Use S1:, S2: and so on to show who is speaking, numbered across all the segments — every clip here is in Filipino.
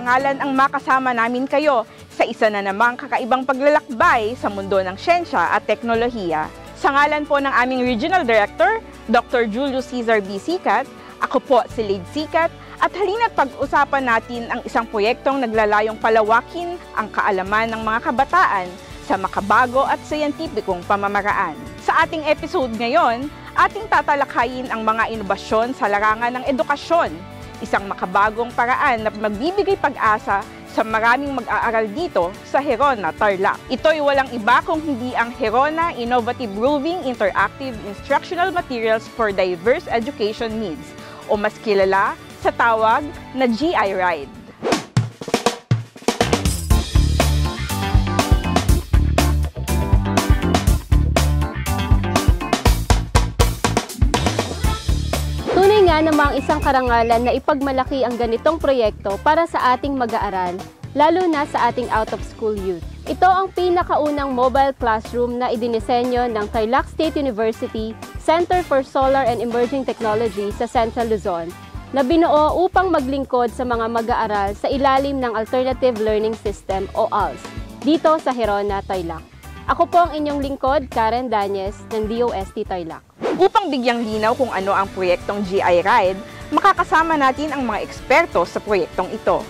S1: karangalan ang makasama namin kayo sa isa na namang kakaibang paglalakbay sa mundo ng siyensya at teknolohiya. Sa ngalan po ng aming Regional Director, Dr. Julio Cesar B. Sicat, ako po si Lade Sicat, at halina't pag-usapan natin ang isang proyektong naglalayong palawakin ang kaalaman ng mga kabataan sa makabago at siyentipikong pamamaraan. Sa ating episode ngayon, ating tatalakayin ang mga inobasyon sa larangan ng edukasyon, isang makabagong paraan na magbibigay pag-asa sa maraming mag-aaral dito sa Herona, Tarlac. Ito'y walang iba kung hindi ang Herona Innovative Roving Interactive Instructional Materials for Diverse Education Needs o mas kilala sa tawag na GI Ride.
S2: Tunay nga namang isang karangalan na ipagmalaki ang ganitong proyekto para sa ating mag-aaral, lalo na sa ating out-of-school youth. Ito ang pinakaunang mobile classroom na idinisenyo ng Tarlac State University Center for Solar and Emerging Technology sa Central Luzon, na binuo upang maglingkod sa mga mag-aaral sa ilalim ng Alternative Learning System o ALS, dito sa Herona, Tarlac. Ako po ang inyong lingkod, Karen Danyes ng DOST Tarlac.
S1: Upang bigyang linaw kung ano ang proyektong GI Ride, makakasama natin ang mga eksperto sa proyektong ito.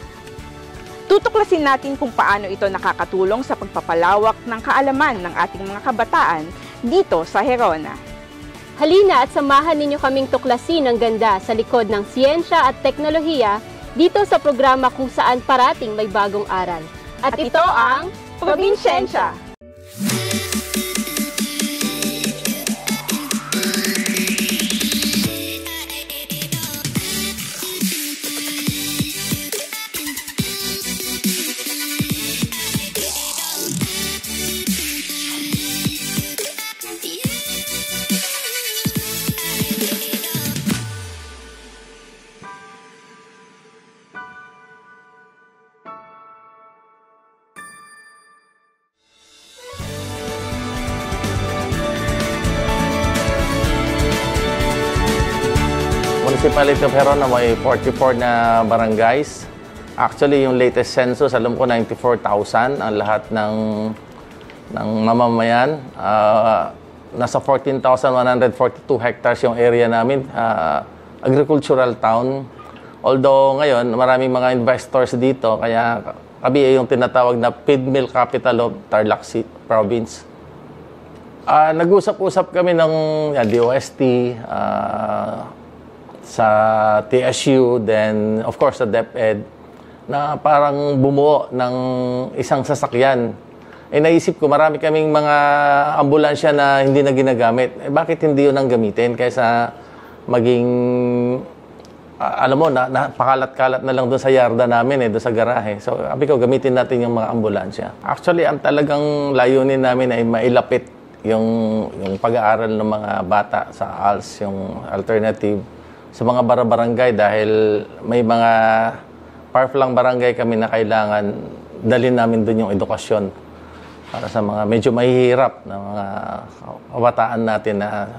S1: Tutuklasin natin kung paano ito nakakatulong sa pagpapalawak ng kaalaman ng ating mga kabataan dito sa Herona.
S2: Halina at samahan ninyo kaming tuklasin ang ganda sa likod ng siyensya at teknolohiya dito sa programa kung saan parating may bagong aral. At ito ang Probinsyensya!
S3: Municipality of Herona may 44 na barangays. Actually, yung latest census, alam ko 94,000 ang lahat ng mamamayan. Nasa 14,142 hectares yung area namin. Agricultural town. Although ngayon, maraming mga investors dito, kaya kami ay yung tinatawag na feed mill capital of Tarlac Province. Nag-usap-usap kami ng DOST, sa TSU, then of course sa DepEd, na parang bumuo ng isang sasakyan. Naisip ko, marami kaming mga ambulansya na hindi na ginagamit. Bakit hindi yun ang gamitin kaysa maging, alam mo, napakalat-kalat na lang doon sa yarda namin, doon sa garahe. So, sabi ko, gamitin natin yung mga ambulansya. Actually, ang talagang layunin namin ay mailapit yung pag-aaral ng mga bata sa ALS, yung alternative, sa mga barangay dahil may mga far-flung barangay kami na kailangan dalhin namin doon yung edukasyon para sa mga medyo mahihirap na mga kabataan natin na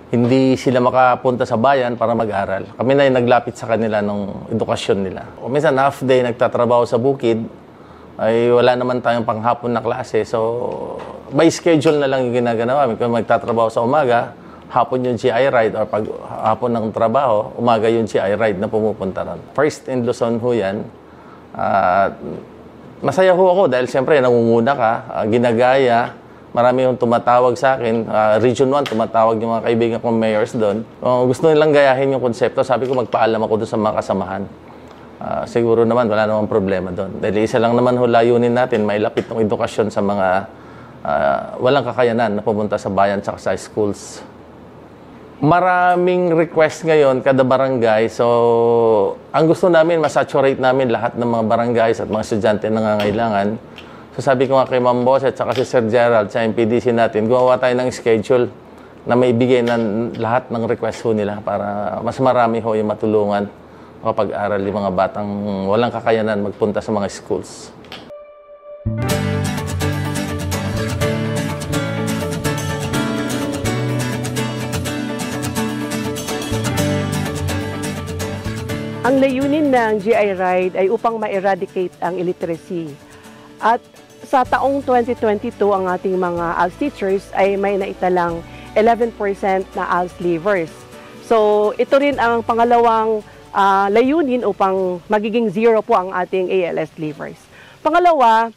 S3: hindi sila makapunta sa bayan para mag-aral. Kami na yung naglapit sa kanila ng edukasyon nila. O minsan half day nagtatrabaho sa bukid, ay wala naman tayong panghapon na klase. So by schedule na lang yung ginagawa. Kung magtatrabaho sa umaga, hapon yung GI Ride, or pag hapon ng trabaho, umaga yung GI Ride na pumupunta ron. First in Luzon ho yan. Masaya ho ako dahil siyempre nangunguna ka, ginagaya, marami yung tumatawag sa akin. Region 1, tumatawag yung mga kaibigan kong mayors doon. Gusto nilang gayahin yung konsepto, sabi ko magpaalam ako doon sa mga kasamahan. Siguro naman, wala namang problema doon. Dahil isa lang naman ho layunin natin, mailapit ng edukasyon sa mga walang kakayanan na pumunta sa bayan at sa schools. Maraming request ngayon kada barangay. So, ang gusto namin, masaturate namin lahat ng mga barangays at mga estudyante na nangangailangan. So, sabi ko nga kay Ma'am Boss at saka si Sir Gerald sa MPDC natin, gumawa tayo ng schedule na maibigay ng lahat ng request ho nila para mas marami ho yung matulungan makapag-aral yung mga batang walang kakayanan magpunta sa mga schools.
S2: Ang
S4: Ang layunin ng GI Ride ay upang ma-eradicate ang illiteracy. At sa taong 2022, ang ating mga ALS teachers ay may naitalang 11% na ALS leavers. So ito rin ang pangalawang layunin upang magiging zero po ang ating ALS leavers. Pangalawa,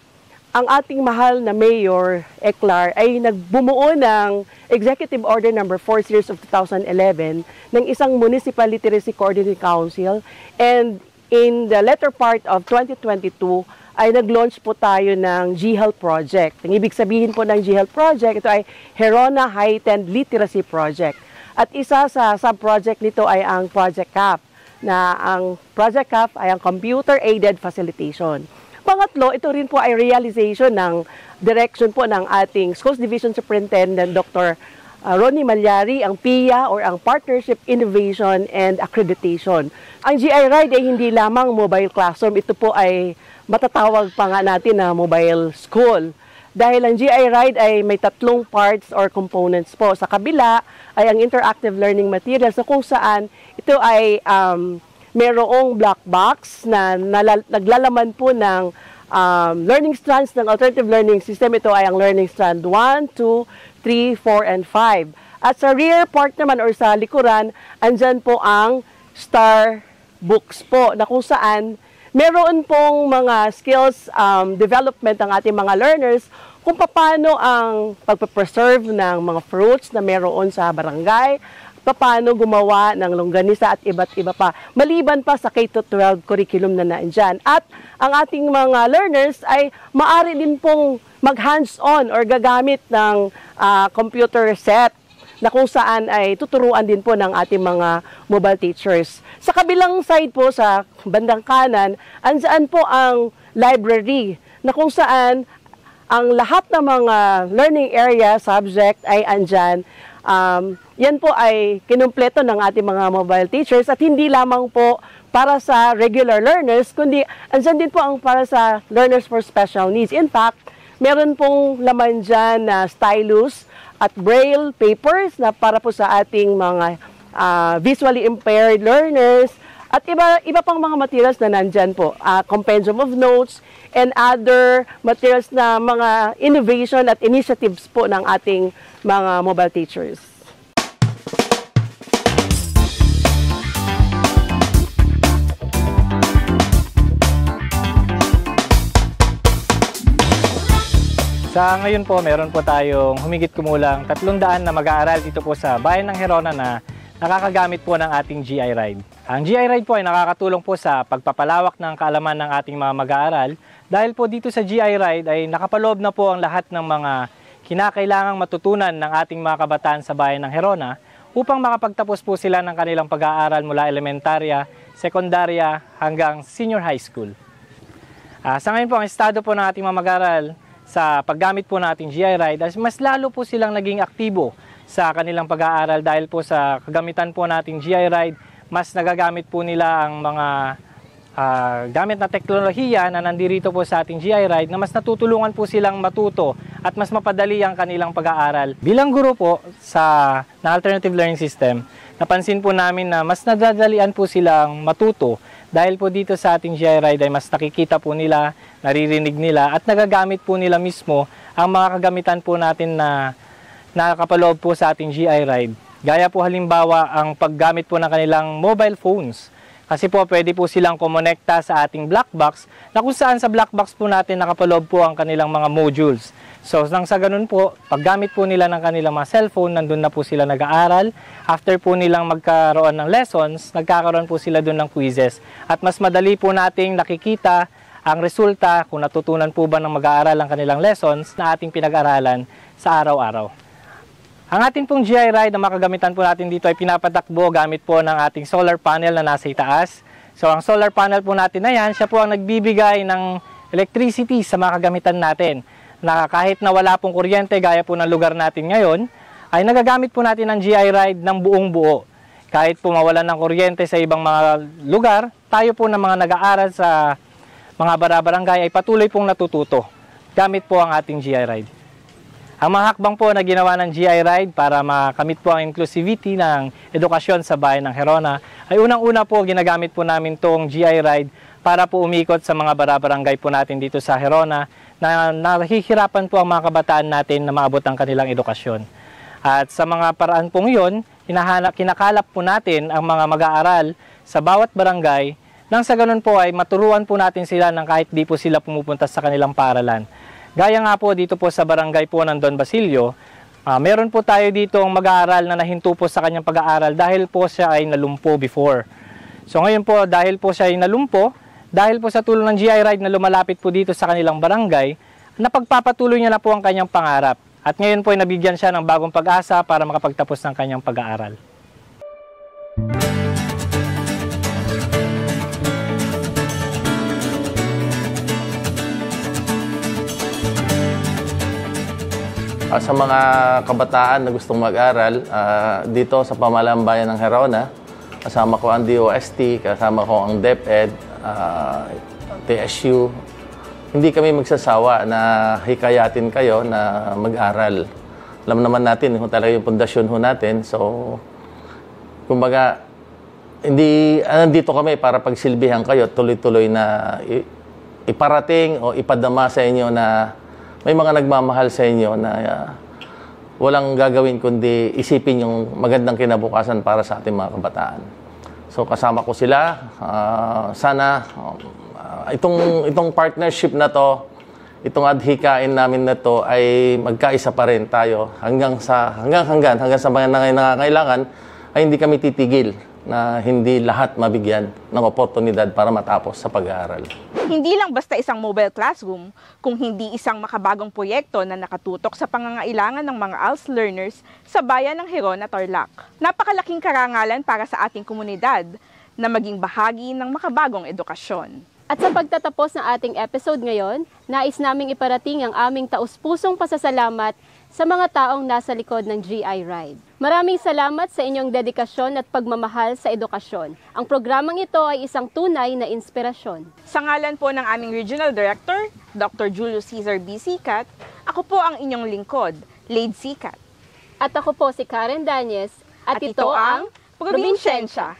S4: ang ating mahal na Mayor Eclar ay nagbumuo ng Executive Order No. 4 Series of 2011 ng isang Municipal Literacy Coordinating Council, and in the latter part of 2022 ay nag-launch po tayo ng G-Health Project. Ang ibig sabihin po ng G-Health Project, ito ay Herona Heightened Literacy Project. At isa sa sub-project nito ay ang Project CAF, na ang Project CAF ay ang Computer Aided Facilitation. Pangatlo, ito rin po ay realization ng direction po ng ating Schools Division Superintendent Dr. Ronnie Malyari, ang PIA or ang Partnership Innovation and Accreditation. Ang GI Ride ay hindi lamang mobile classroom, ito po ay matatawag pa nga natin na mobile school. Dahil ang GI Ride ay may tatlong parts or components po. Sa kabila ay ang interactive learning materials na kung saan ito ay merong black box na naglalaman po ng learning strands ng alternative learning system. Ito ay ang learning strand 1, 2, 3, 4, and 5. At sa rear part naman or sa likuran, andyan po ang STAR books po na kung saan meron pong mga skills development ng ating mga learners kung paano ang pagpapreserve ng mga fruits na meron sa barangay, paano gumawa ng longganisa at iba't iba pa. Maliban pa sa K-12 curriculum na naandyan. At ang ating mga learners ay maaari din pong mag-hands-on or gagamit ng computer set na kung saan ay tuturuan din po ng ating mga mobile teachers. Sa kabilang side po, sa bandang kanan, andyan po ang library na kung saan ang lahat ng mga learning area subject ay andyan. Yan po ay kinumpleto ng ating mga mobile teachers at hindi lamang po para sa regular learners, kundi andyan din po ang para sa learners for special needs. In fact, meron pong laman dyan na stylus at braille papers na para po sa ating mga visually impaired learners at iba pang mga materials na nandyan po. Compendium of notes and other materials na mga innovation at initiatives po ng ating mga mobile teachers.
S5: Sa ngayon po, meron po tayong humigit kumulang 300 na mag-aaral dito po sa bayan ng Herona na nakakagamit po ng ating GI Ride. Ang GI Ride po ay nakakatulong po sa pagpapalawak ng kaalaman ng ating mga mag-aaral dahil po dito sa GI Ride ay nakapaloob na po ang lahat ng mga kinakailangang matutunan ng ating mga kabataan sa bayan ng Herona upang makapagtapos po sila ng kanilang pag-aaral mula elementarya, sekundarya hanggang senior high school. Sa ngayon po, ang estado po ng ating mga mag-aaral sa paggamit po ng ating GI Ride, mas lalo po silang naging aktibo sa kanilang pag-aaral dahil po sa kagamitan po nating GI Ride, mas nagagamit po nila ang mga gamit na teknolohiya na nandirito po sa ating GI Ride na mas natutulungan po silang matuto at mas mapadali ang kanilang pag-aaral. Bilang guro po sa alternative learning system, napansin po namin na mas nadadalian po silang matuto dahil po dito sa ating GI Ride ay mas nakikita po nila, naririnig nila at nagagamit po nila mismo ang mga kagamitan po natin na nakakapaloob po sa ating GI Ride. Gaya po halimbawa ang paggamit po ng kanilang mobile phones. Kasi po pwede po silang kumonekta sa ating black box na kung saan sa black box po natin nakapaloob po ang kanilang mga modules. So nang sa ganun po, paggamit po nila ng kanilang mga cellphone, nandun na po sila nag-aaral. After po nilang magkaroon ng lessons, nagkakaroon po sila dun ng quizzes. At mas madali po nating nakikita ang resulta kung natutunan po ba ng mag-aaral ang kanilang lessons na ating pinag-aralan sa araw-araw. Ang ating pong GI Ride na makagamitan po natin dito ay pinapatakbo gamit po ng ating solar panel na nasa itaas. So ang solar panel po natin na yan, siya po ang nagbibigay ng electricity sa mga kagamitan natin. Na kahit na wala pong kuryente gaya po ng lugar natin ngayon, ay nagagamit po natin ang GI Ride ng buong buo. Kahit po mawalan ng kuryente sa ibang mga lugar, tayo po ng mga nag-aaral sa mga barabarangay ay patuloy pong natututo gamit po ang ating GI Ride. Ang mga hakbang po na ginawa ng GI Ride para makamit po ang inclusivity ng edukasyon sa bayan ng Gerona ay unang-una po ginagamit po namin tong GI Ride para po umikot sa mga barabarangay po natin dito sa Gerona na nahihirapan po ang mga kabataan natin na maabot ang kanilang edukasyon. At sa mga paraan pong yun, kinakalap po natin ang mga mag-aaral sa bawat barangay nang sa ganun po ay maturuan po natin sila ng kahit di po sila pumupunta sa kanilang paaralan. Gaya nga po dito po sa barangay po ng Don Basilio, meron po tayo dito ang mag-aaral na nahinto po sa kanyang pag-aaral dahil po siya ay nalumpo before. So ngayon po dahil po siya ay nalumpo, dahil po sa tulong ng GI Ride na lumalapit po dito sa kanilang barangay, napagpapatuloy niya na po ang kanyang pangarap. At ngayon po ay nabigyan siya ng bagong pag-asa para makapagtapos ng kanyang pag-aaral.
S3: Sa mga kabataan na gustong mag-aral, dito sa pamahalaang bayan ng Gerona, kasama ko ang DOST, kasama ko ang DepEd, TSU. Hindi kami magsasawa na hikayatin kayo na mag-aral. Alam naman natin kung talaga yung pundasyon ho natin. So, kumbaga, nandito kami para pagsilbihan kayo, tuloy-tuloy na iparating o ipadama sa inyo na may mga nagmamahal sa inyo na walang gagawin kundi isipin yung magandang kinabukasan para sa ating mga kabataan. So kasama ko sila. Sana itong partnership na to, itong adhikain namin na to ay magkaisa pa rin tayo hanggang sa mga nangangailangan ay hindi kami titigil na hindi lahat mabigyan ng oportunidad para matapos sa pag-aaral.
S1: Hindi lang basta isang mobile classroom, kung hindi isang makabagong proyekto na nakatutok sa pangangailangan ng mga ALS learners sa bayan ng Gerona, Tarlac. Napakalaking karangalan para sa ating komunidad na maging bahagi ng makabagong edukasyon.
S2: At sa pagtatapos ng ating episode ngayon, nais naming iparating ang aming taus-pusong pasasalamat sa mga taong nasa likod ng GI Ride. Maraming salamat sa inyong dedikasyon at pagmamahal sa edukasyon. Ang programang ito ay isang tunay na inspirasyon.
S1: Sa ngalan po ng aming Regional Director, Dr. Julius Cesar B. Sicat, ako po ang inyong lingkod, Lade Sicat.
S2: At ako po si Karen Danyes, at ito ang
S1: Probinsyensya.